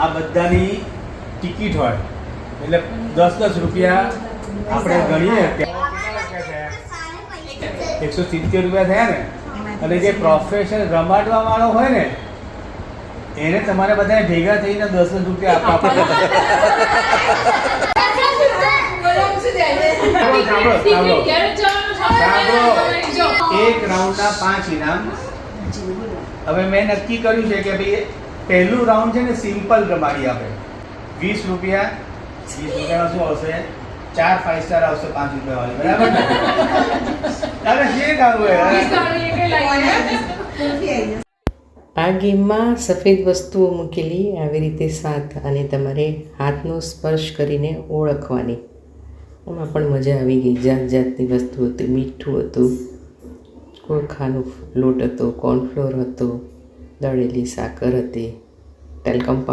આ બધાની ટિકિટ હોય એટલે 10-10 રૂપિયા આપણે ગણીએ 170 રૂપિયા થયા ને. અને જે પ્રોફેશનલ રમાડવા વાળો હોય ને એને તમારે બધાને ભેગા થઈને 10 રૂપિયા આપવા પડે. એક રાઉન્ડના 5 ઇનામ. હવે મેં નક્કી કર્યું છે કે ભાઈ પહેલું રાઉન્ડ છે ને સિમ્પલ રમાડી આપે 20 રૂપિયા. 20 રૂપિયામાં શું આવશે? 4 5 સ્ટાર આવશે 5 રૂપિયા વાળી, બરાબર ને? તારે જે ખાવું હોય. આ ગેમમાં સફેદ વસ્તુઓ મૂકેલી આવી રીતે 7 અને તમારે હાથનો સ્પર્શ કરીને ઓળખવાની. એમાં પણ મજા આવી ગઈ. જાત જાતની વસ્તુ હતી. મીઠું હતું, કોળખાનો લોટ હતો, કોર્નફ્લોર હતો, દળેલી સાકર હતી, ટેલ્કમ પાવડર